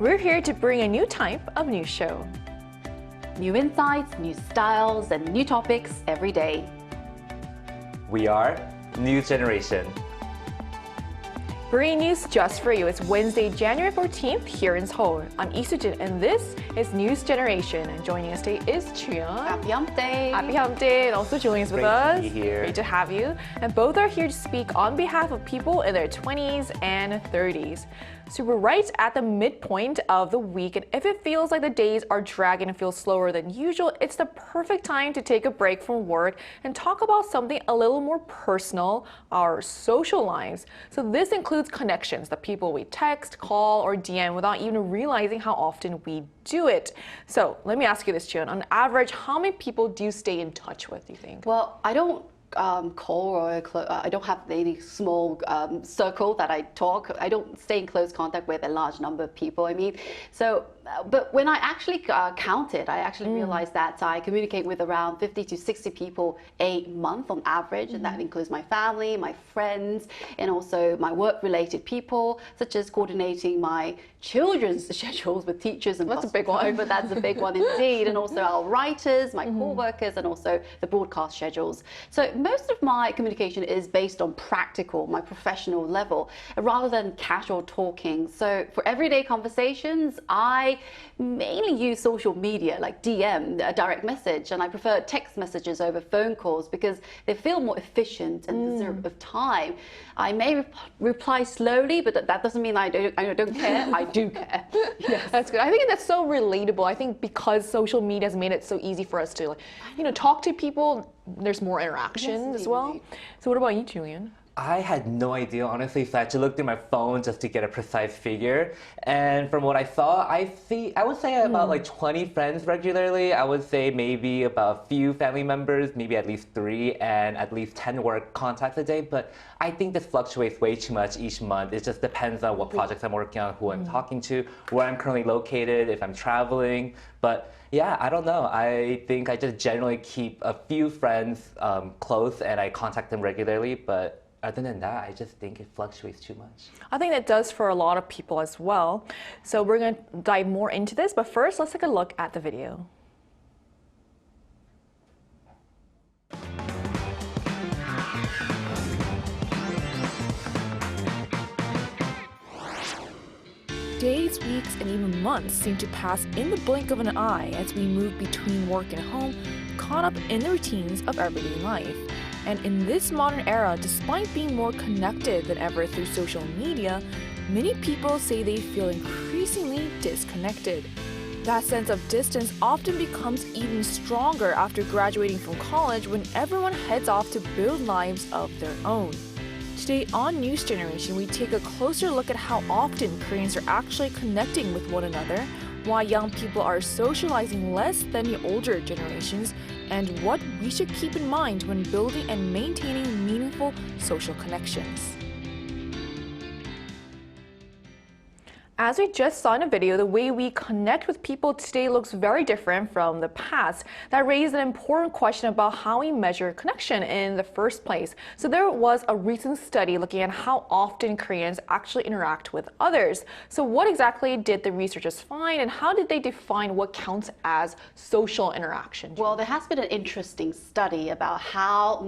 We're here to bring a new type of news show. New insights, new styles, and new topics every day. We are New Generation. Bringing news just for you. It's Wednesday, January 14th here in Seoul. I'm Lee Soo-jin, and this is News Generation. And joining us today is Chuyeon. Happy Hump Day! Happy Hump Day, and also joining us with us. Great to be here. Great to have you. And both are here to speak on behalf of people in their 20s and 30s. So we're right at the midpoint of the week, and if it feels like the days are dragging and feel slower than usual, it's the perfect time to take a break from work and talk about something a little more personal, our social lives. So this includes connections, the people we text, call, or DM without even realizing how often we do it. So let me ask you this, Chuyeon. On average, how many people do you stay in touch with, do you think? Well, I don't call or I don't have any small circle that I talk. I don't stay in close contact with a large number of people. I mean, so but when I actually counted, I actually realized that I communicate with around 50 to 60 people a month on average, and that includes my family, my friends, and also my work-related people, such as coordinating my children's schedules with teachers and that's a big one. But that's a big one indeed, and also our writers, my co-workers, and also the broadcast schedules. So most of my communication is based on practical, my professional level, rather than casual talking. So for everyday conversations, I mainly use social media like DM, a direct message, and I prefer text messages over phone calls because they feel more efficient and deserve of time. I may reply slowly, but that doesn't mean I don't care. I do care. Yes. That's good. I think that's so relatable. I think because social media has made it so easy for us to, talk to people, there's more interaction as well. So what about you, Julian? I had no idea, honestly, so I had to look through my phone just to get a precise figure. And from what I saw, I would say about like 20 friends regularly. I would say maybe about a few family members, maybe at least 3, and at least 10 work contacts a day. But I think this fluctuates way too much each month. It just depends on what projects I'm working on, who I'm talking to, where I'm currently located, if I'm traveling. But yeah, I don't know. I think I just generally keep a few friends close and I contact them regularly. But other than that, I just think it fluctuates too much. I think that does for a lot of people as well. So we're going to dive more into this, but first let's take a look at the video. Days, weeks, and even months seem to pass in the blink of an eye as we move between work and home, caught up in the routines of everyday life. And in this modern era, despite being more connected than ever through social media, many people say they feel increasingly disconnected. That sense of distance often becomes even stronger after graduating from college when everyone heads off to build lives of their own. Today on News Generation, we take a closer look at how often Koreans are actually connecting with one another, why young people are socializing less than the older generations, and what we should keep in mind when building and maintaining meaningful social connections. As we just saw in a video, the way we connect with people today looks very different from the past. That raised an important question about how we measure connection in the first place. So there was a recent study looking at how often Koreans actually interact with others. So what exactly did the researchers find, and how did they define what counts as social interaction? Well, there has been an interesting study about how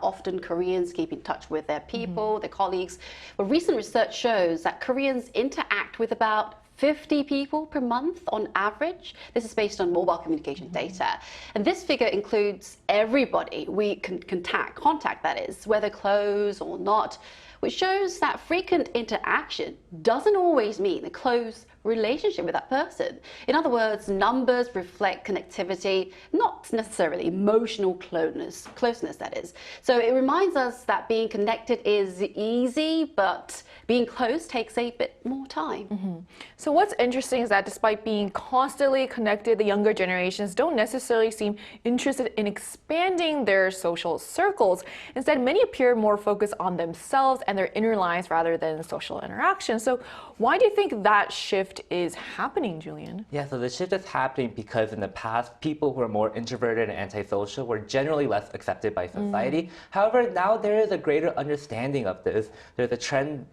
often Koreans keep in touch with their people, their colleagues. Well, recent research shows that Koreans interact with about 50 people per month on average. This is based on mobile communication data. And this figure includes everybody we can contact, that is, whether close or not, which shows that frequent interaction doesn't always mean a close relationship with that person. In other words, numbers reflect connectivity, not necessarily emotional closeness, that is. So it reminds us that being connected is easy, but being close takes a bit more time. So what's interesting is that despite being constantly connected, the younger generations don't necessarily seem interested in expanding their social circles. Instead, many appear more focused on themselves and their inner lives rather than social interaction. So why do you think that shift is happening, Julian? Yeah, so the shift is happening because in the past, people who are more introverted and antisocial were generally less accepted by society. However, now there is a greater understanding of this. There's a trend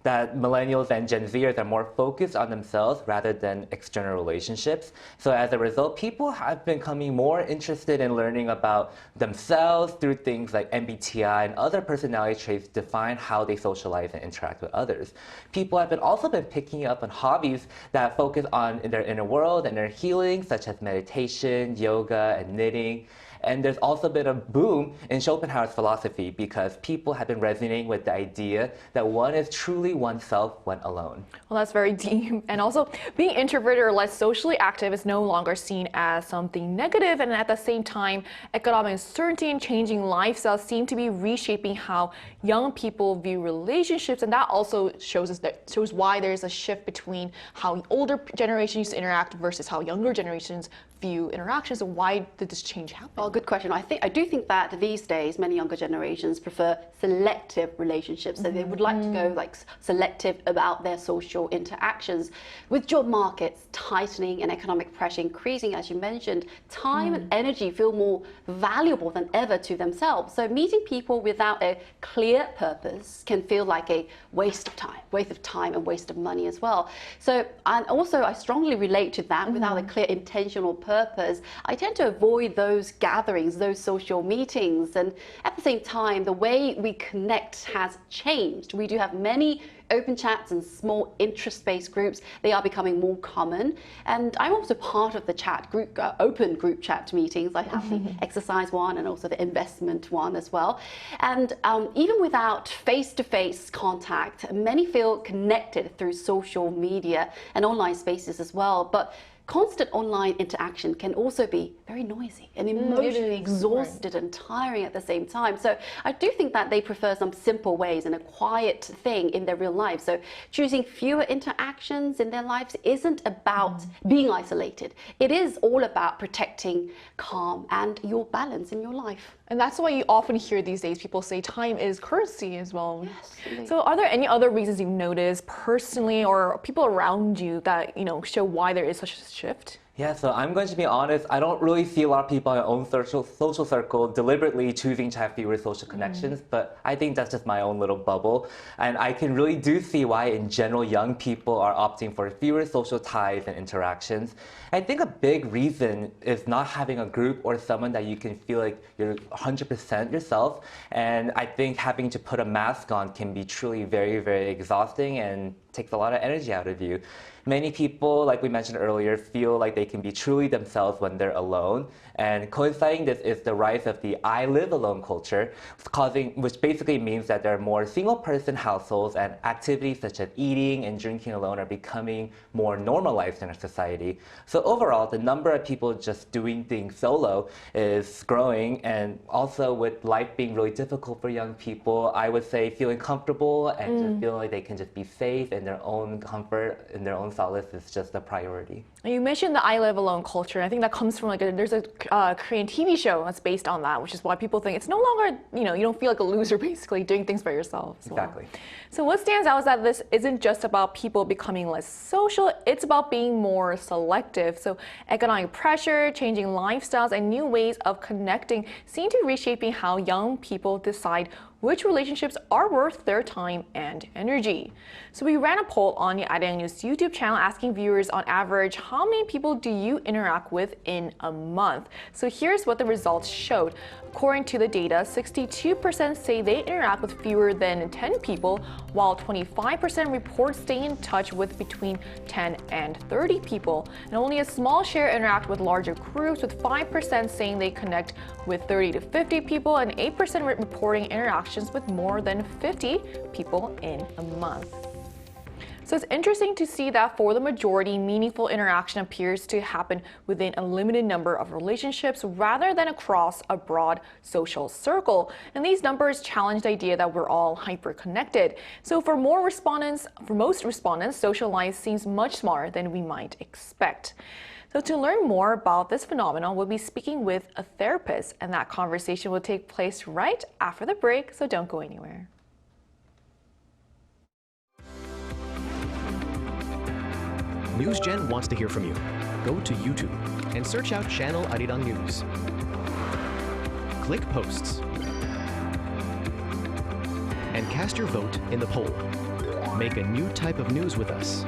that millennials and Gen Zers are more focused on themselves rather than external relationships. So as a result, people have been becoming more interested in learning about themselves through things like MBTI and other personality traits to define how they socialize and interact with others. People have also been picking up on hobbies that focus on their inner world and their healing, such as meditation, yoga, and knitting. And there's also been a boom in Schopenhauer's philosophy because people have been resonating with the idea that one is truly oneself when alone. Well, that's very deep. And also, being introverted or less socially active is no longer seen as something negative. And at the same time, economic uncertainty and changing lifestyles seem to be reshaping how young people view relationships. And that also shows why there's a shift between how older generations interact versus how younger generations view interactions. And why did this change happen? Well, good question. I do think that these days many younger generations prefer selective relationships. So they would like to go like selective about their social interactions. With job markets tightening and economic pressure increasing, as you mentioned, time and energy feel more valuable than ever to themselves. So meeting people without a clear purpose can feel like a waste of time and waste of money as well. So, and also I strongly relate to that. Without a clear intentional purpose, I tend to avoid those gatherings, those social meetings. And at the same time, the way we connect has changed. We do have many open chats and small interest-based groups. They are becoming more common. And I'm also part of the chat group, open group chat meetings. I have the exercise one and also the investment one as well. And even without face-to-face contact, many feel connected through social media and online spaces as well. But constant online interaction can also be very noisy and emotionally exhausted and tiring at the same time. So I do think that they prefer some simple ways and a quiet thing in their real life. So choosing fewer interactions in their lives isn't about being isolated. It is all about protecting calm and your balance in your life. And that's why you often hear these days people say time is currency as well. Yes, indeed. So are there any other reasons you've noticed personally or people around you that, show why there is such a shift? Yeah, so I'm going to be honest, I don't really see a lot of people in my own social circle deliberately choosing to have fewer social connections, but I think that's just my own little bubble. And I can really do see why, in general, young people are opting for fewer social ties and interactions. I think a big reason is not having a group or someone that you can feel like you're 100% yourself. And I think having to put a mask on can be truly very, very exhausting and takes a lot of energy out of you. Many people, like we mentioned earlier, feel like they can be truly themselves when they're alone. And coinciding this is the rise of the I live alone culture, which basically means that there are more single-person households and activities such as eating and drinking alone are becoming more normalized in our society. So overall, the number of people just doing things solo is growing, and also with life being really difficult for young people, I would say feeling comfortable and just feeling like they can just be safe in their own comfort, in their own solace is just a priority. You mentioned the I live alone culture. I think that comes from there's a Korean TV show that's based on that, which is why people think it's no longer, you don't feel like a loser basically doing things by yourself as well. Exactly. So what stands out is that this isn't just about people becoming less social, it's about being more selective. So economic pressure, changing lifestyles, and new ways of connecting seem to be reshaping how young people decide which relationships are worth their time and energy. So we ran a poll on the Arirang News YouTube channel asking viewers on average, how many people do you interact with in a month? So here's what the results showed. According to the data, 62% say they interact with fewer than 10 people, while 25% report staying in touch with between 10 and 30 people. And only a small share interact with larger groups, with 5% saying they connect with 30 to 50 people and 8% reporting interactions with more than 50 people in a month. So it's interesting to see that for the majority, meaningful interaction appears to happen within a limited number of relationships rather than across a broad social circle. And these numbers challenge the idea that we're all hyper-connected. So for most respondents, social life seems much smaller than we might expect. So to learn more about this phenomenon, we'll be speaking with a therapist, and that conversation will take place right after the break, so don't go anywhere. NewsGen wants to hear from you. Go to YouTube and search out channel Arirang News. Click Posts and cast your vote in the poll. Make a new type of news with us.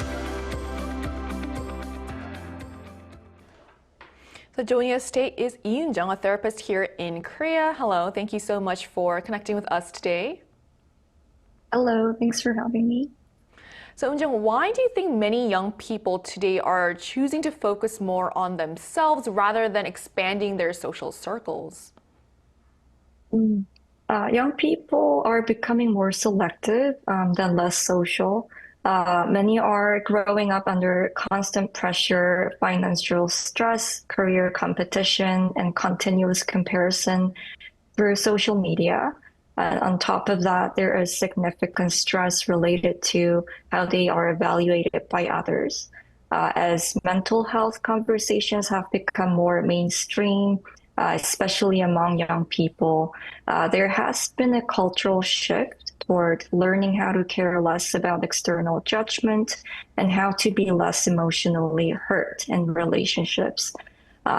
So joining us today is Jung, a therapist here in Korea. Hello, thank you so much for connecting with us today. Hello, thanks for having me. So Jung, why do you think many young people today are choosing to focus more on themselves rather than expanding their social circles? Young people are becoming more selective than less social. Many are growing up under constant pressure, financial stress, career competition, and continuous comparison through social media. And on top of that, there is significant stress related to how they are evaluated by others. As mental health conversations have become more mainstream, especially among young people, there has been a cultural shift toward learning how to care less about external judgment and how to be less emotionally hurt in relationships.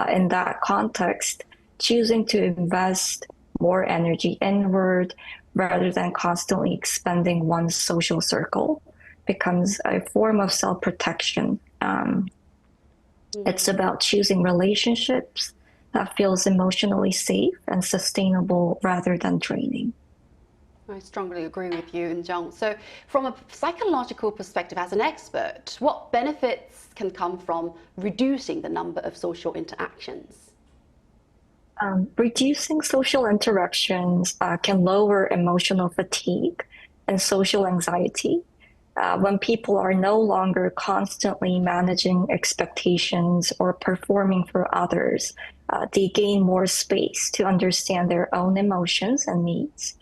In that context, choosing to invest more energy inward rather than constantly expanding one's social circle becomes a form of self-protection. It's about choosing relationships that feels emotionally safe and sustainable rather than draining. I strongly agree with you, Jung. So from a psychological perspective, as an expert, what benefits can come from reducing the number of social interactions? Reducing social interactions can lower emotional fatigue and social anxiety. When people are no longer constantly managing expectations or performing for others, they gain more space to understand their own emotions and needs.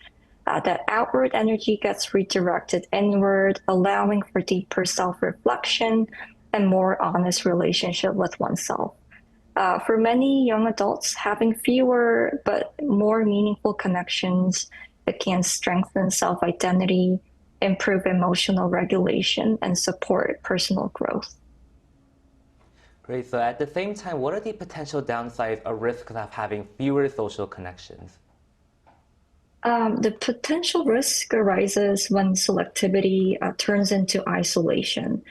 That outward energy gets redirected inward, allowing for deeper self-reflection and more honest relationship with oneself. For many young adults, having fewer but more meaningful connections that can strengthen self-identity, improve emotional regulation, and support personal growth. Great. So at the same time, what are the potential downsides or risks of having fewer social connections? The potential risk arises when selectivity turns into isolation.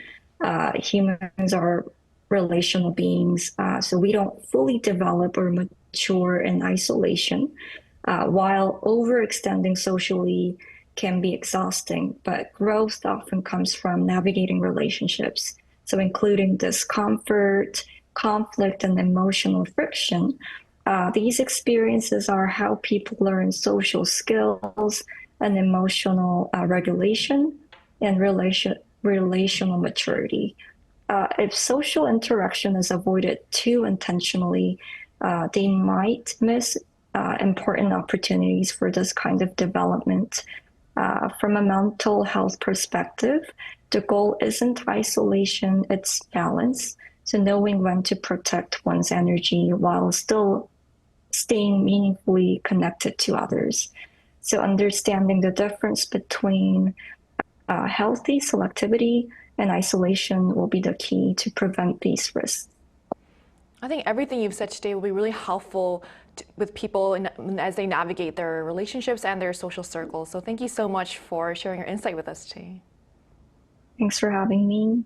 Humans are relational beings, so we don't fully develop or mature in isolation, while overextending socially can be exhausting, but growth often comes from navigating relationships. So including discomfort, conflict, and emotional friction. These experiences are how people learn social skills and emotional regulation and relational maturity. If social interaction is avoided too intentionally, they might miss important opportunities for this kind of development. From a mental health perspective, the goal isn't isolation, it's balance. So knowing when to protect one's energy while still staying meaningfully connected to others. So understanding the difference between healthy selectivity and isolation will be the key to prevent these risks. I think everything you've said today will be really helpful with people as they navigate their relationships and their social circles. So thank you so much for sharing your insight with us today. Thanks for having me.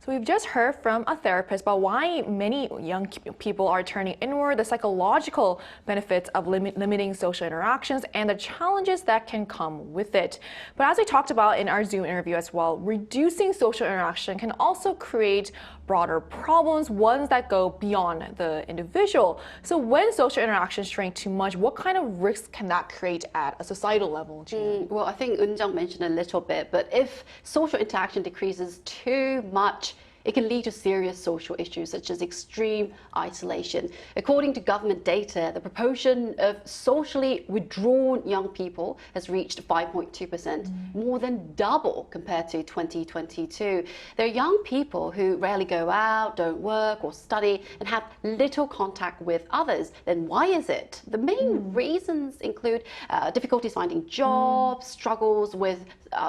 So we've just heard from a therapist about why many young people are turning inward, the psychological benefits of limiting social interactions, and the challenges that can come with it. But as we talked about in our Zoom interview as well, reducing social interaction can also create broader problems, ones that go beyond the individual. So when social interactions shrink too much, what kind of risks can that create at a societal level? Well, I think Eun-jung mentioned a little bit, but if social interaction decreases too much, it can lead to serious social issues such as extreme isolation. According to government data, the proportion of socially withdrawn young people has reached 5.2%, more than double compared to 2022. There are young people who rarely go out, don't work or study, and have little contact with others. Then why is it? The main reasons include difficulties finding jobs, struggles with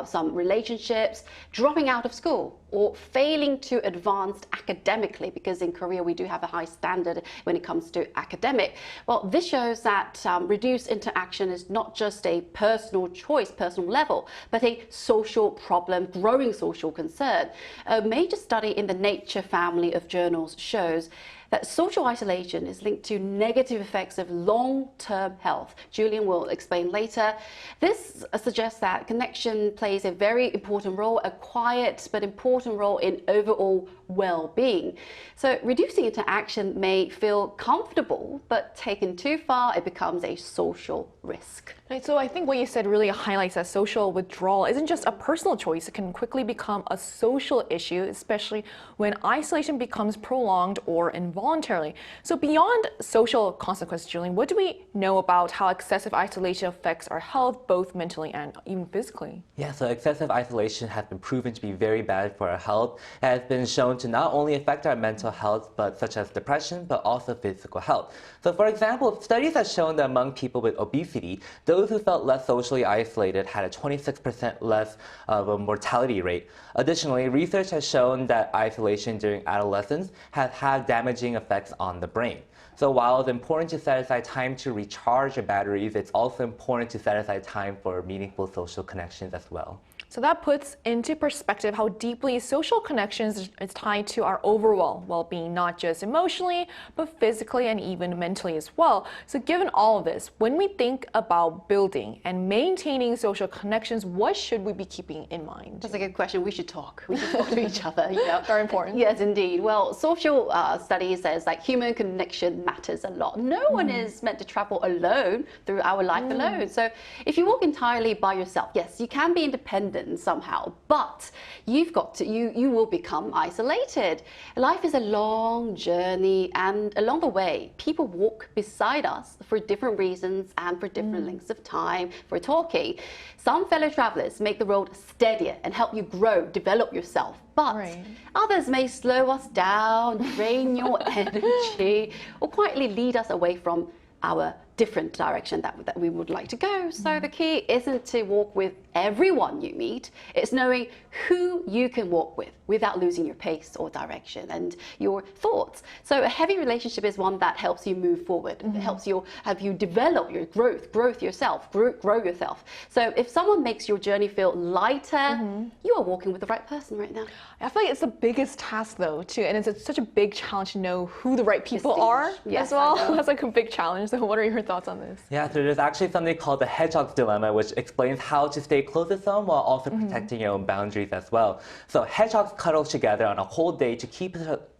some relationships, dropping out of school, or failing to advanced academically, because in Korea we do have a high standard when it comes to academic. Well, this shows that reduced interaction is not just a personal choice, personal level, but a social problem, growing social concern. A major study in the Nature family of journals shows that social isolation is linked to negative effects of long-term health. Julian will explain later. This suggests that connection plays a very important role, a quiet but important role in overall well-being. So reducing interaction may feel comfortable, but taken too far, it becomes a social risk. Right, so I think what you said really highlights that social withdrawal isn't just a personal choice. It can quickly become a social issue, especially when isolation becomes prolonged or involuntary. So beyond social consequences, Julian, what do we know about how excessive isolation affects our health, both mentally and even physically? Yeah, so excessive isolation has been proven to be very bad for our health. It has been shown to not only affect our mental health, but such as depression, but also physical health. So for example, studies have shown that among people with obesity, those who felt less socially isolated had a 26% less of a mortality rate. Additionally, research has shown that isolation during adolescence has had damaging effects on the brain. So while it's important to set aside time to recharge your batteries, it's also important to set aside time for meaningful social connections as well. So that puts into perspective how deeply social connections is tied to our overall well-being, not just emotionally, but physically and even mentally as well. So given all of this, when we think about building and maintaining social connections, what should we be keeping in mind? That's a good question. We should talk. We should talk to each other. You know? Very important. Yes, indeed. Well, social studies says like human connection matters a lot. No one is meant to travel alone through our life alone. So if you walk entirely by yourself, yes, you can be independent somehow, but you've got to, you will become isolated. Life is a long journey, and along the way, people walk beside us for different reasons and for different lengths of time for talking. Some fellow travelers make the road steadier and help you grow, develop yourself. But others may slow us down, drain your energy, or quietly lead us away from our different direction that we would like to go. So the key isn't to walk with everyone you meet, it's knowing who you can walk with without losing your pace or direction and your thoughts. So a heavy relationship is one that helps you move forward. It helps you have you develop your growth yourself, grow yourself. So if someone makes your journey feel lighter, you are walking with the right person right now. I feel like it's the biggest task though too, and it's such a big challenge to know who the right people are as well. That's like a big challenge. So what are your thoughts on this? Yeah, so there's actually something called the hedgehog's dilemma, which explains how to stay close to someone while also protecting your own boundaries as well. So hedgehogs cuddle together on a whole day to keep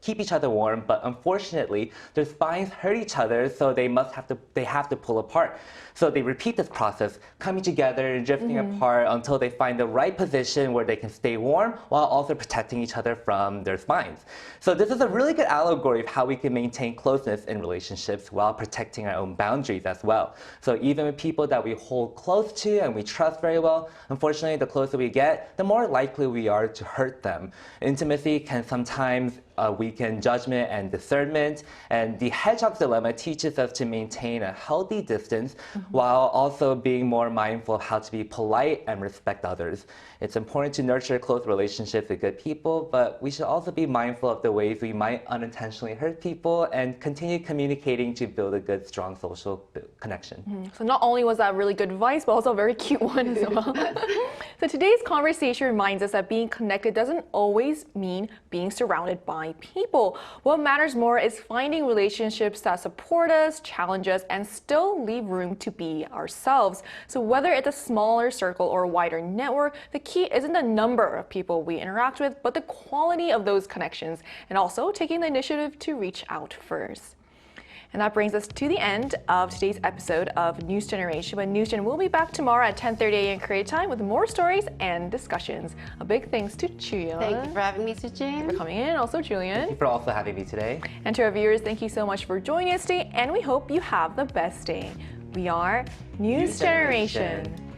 each other warm, but unfortunately, their spines hurt each other, so they have to pull apart. So they repeat this process, coming together and drifting apart until they find the right position where they can stay warm while also protecting each other from their spines. So this is a really good allegory of how we can maintain closeness in relationships while protecting our own boundaries as well. So even with people that we hold close to and we trust very well, unfortunately, the closer we get, the more likely we are to hurt them. Intimacy can sometimes weaken judgment and discernment, and the hedgehog's dilemma teaches us to maintain a healthy distance while also being more mindful of how to be polite and respect others. It's important to nurture close relationships with good people, but we should also be mindful of the ways we might unintentionally hurt people and continue communicating to build a good, strong social connection. So not only was that really good advice, but also a very cute one as well. So today's conversation reminds us that being connected doesn't always mean being surrounded by people. What matters more is finding relationships that support us, challenge us, and still leave room to be ourselves. So whether it's a smaller circle or a wider network, the key isn't the number of people we interact with, but the quality of those connections, and also taking the initiative to reach out first. And that brings us to the end of today's episode of News Generation. But News Gen will be back tomorrow at 10:30 a.m. Korea time with more stories and discussions. A big thanks to Chuyeon. Thank you for having me, Sujin. For coming in, also Julian. Thank you for also having me today. And to our viewers, thank you so much for joining us today, and we hope you have the best day. We are News Generation.